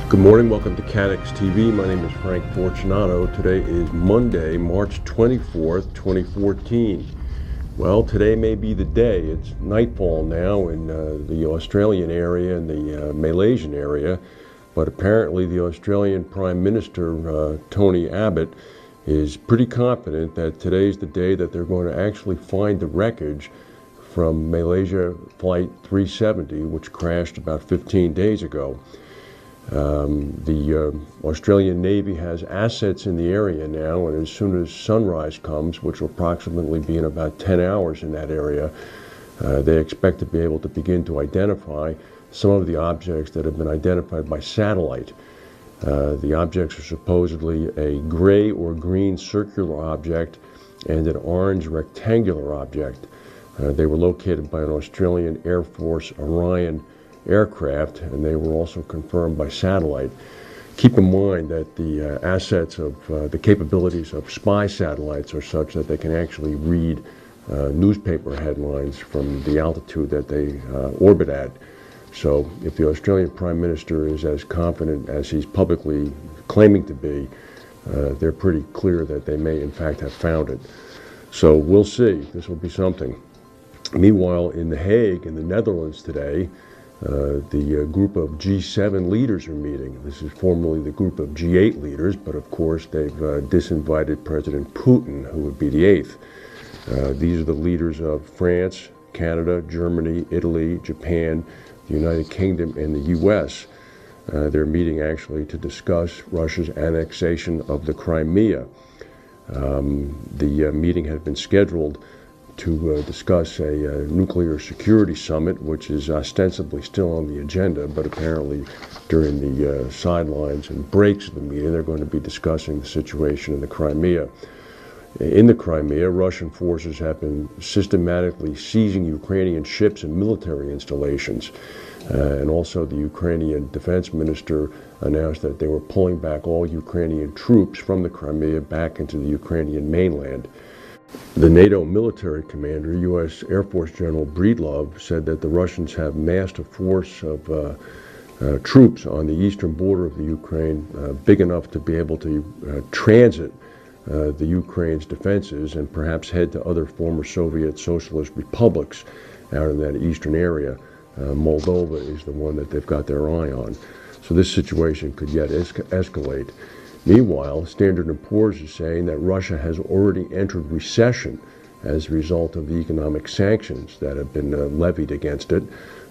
Good morning, welcome to CATEX TV. My name is Frank Fortunato. Today is Monday, March 24th, 2014. Well, today may be the day. It's nightfall now in the Australian area and the Malaysian area, but apparently the Australian Prime Minister, Tony Abbott, is pretty confident that today's the day that they're going to actually find the wreckage from Malaysia Flight 370, which crashed about 15 days ago. The Australian Navy has assets in the area now, and as soon as sunrise comes, which will approximately be in about 10 hours in that area, they expect to be able to begin to identify some of the objects that have been identified by satellite. The objects are supposedly a gray or green circular object and an orange rectangular object. They were located by an Australian Air Force Orion aircraft, and they were also confirmed by satellite. Keep in mind that the assets of the capabilities of spy satellites are such that they can actually read newspaper headlines from the altitude that they orbit at. So if the Australian Prime Minister is as confident as he's publicly claiming to be, they're pretty clear that they may in fact have found it. So we'll see. This will be something. Meanwhile, in The Hague, in the Netherlands today, the group of G7 leaders are meeting. This is formerly the group of G8 leaders, but of course they've disinvited President Putin, who would be the eighth. These are the leaders of France, Canada, Germany, Italy, Japan, the United Kingdom, and the U.S. They're meeting actually to discuss Russia's annexation of the Crimea. The meeting had been scheduled to discuss a nuclear security summit, which is ostensibly still on the agenda, but apparently during the sidelines and breaks of the meeting, they're going to be discussing the situation in the Crimea. In the Crimea, Russian forces have been systematically seizing Ukrainian ships and military installations. And also the Ukrainian defense minister announced that they were pulling back all Ukrainian troops from the Crimea back into the Ukrainian mainland. The NATO military commander, U.S. Air Force General Breedlove, said that the Russians have massed a force of troops on the eastern border of the Ukraine, big enough to be able to transit the Ukraine's defenses and perhaps head to other former Soviet socialist republics out in that eastern area. Moldova is the one that they've got their eye on. So this situation could yet escalate. Meanwhile, Standard & Poor's is saying that Russia has already entered recession as a result of the economic sanctions that have been levied against it.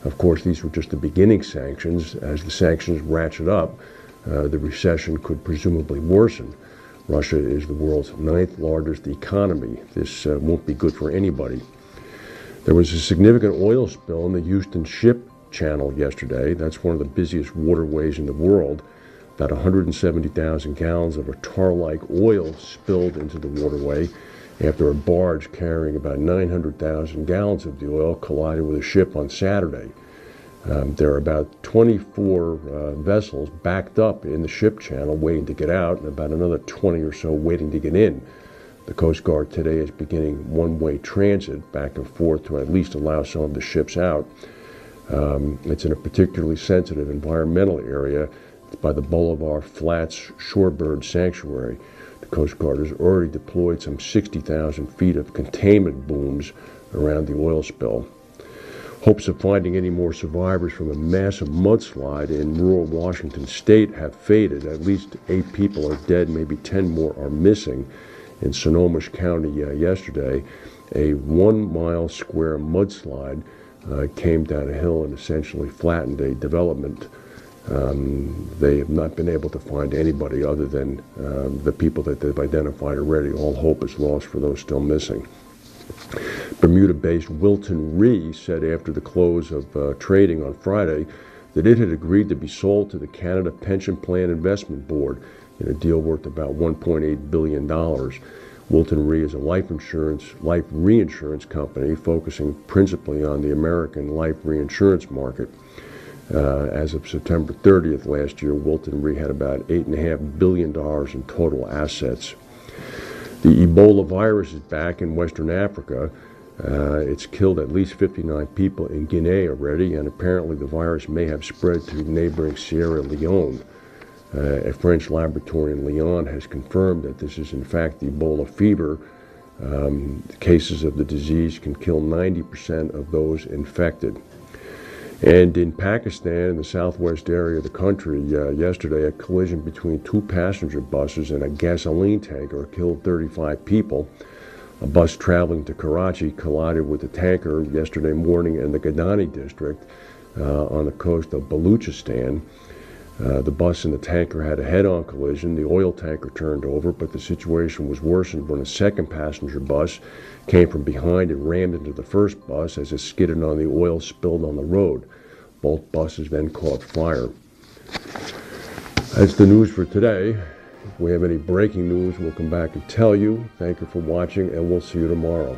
Of course, these were just the beginning sanctions. As the sanctions ratchet up, the recession could presumably worsen. Russia is the world's 9th largest economy. This won't be good for anybody. There was a significant oil spill in the Houston Ship Channel yesterday. That's one of the busiest waterways in the world. About 170,000 gallons of a tar-like oil spilled into the waterway after a barge carrying about 900,000 gallons of the oil collided with a ship on Saturday. There are about 24 vessels backed up in the ship channel waiting to get out, and about another 20 or so waiting to get in. The Coast Guard today is beginning one-way transit back and forth to at least allow some of the ships out. It's in a particularly sensitive environmental area by the Bolivar Flats Shorebird Sanctuary. The Coast Guard has already deployed some 60,000 feet of containment booms around the oil spill. Hopes of finding any more survivors from a massive mudslide in rural Washington state have faded. At least 8 people are dead, maybe 10 more are missing. In Snohomish County yesterday, a 1-mile square mudslide came down a hill and essentially flattened a development. They have not been able to find anybody other than the people that they've identified already. All hope is lost for those still missing. Bermuda-based Wilton Re said after the close of trading on Friday that it had agreed to be sold to the Canada Pension Plan Investment Board in a deal worth about $1.8 billion. Wilton Re is a life reinsurance company focusing principally on the American life reinsurance market. As of September 30th last year, Wilton Re had about $8.5 billion in total assets. The Ebola virus is back in Western Africa. It's killed at least 59 people in Guinea already, and apparently the virus may have spread to neighboring Sierra Leone. A French laboratory in Lyon has confirmed that this is in fact Ebola fever. Cases of the disease can kill 90% of those infected. And in Pakistan, in the southwest area of the country, yesterday, a collision between two passenger buses and a gasoline tanker killed 35 people. A bus traveling to Karachi collided with a tanker yesterday morning in the Gadani district on the coast of Baluchistan. The bus and the tanker had a head-on collision. The oil tanker turned over, but the situation was worsened when a second passenger bus came from behind and rammed into the first bus as it skidded on the oil spilled on the road. Both buses then caught fire. That's the news for today. If we have any breaking news, we'll come back and tell you. Thank you for watching, and we'll see you tomorrow.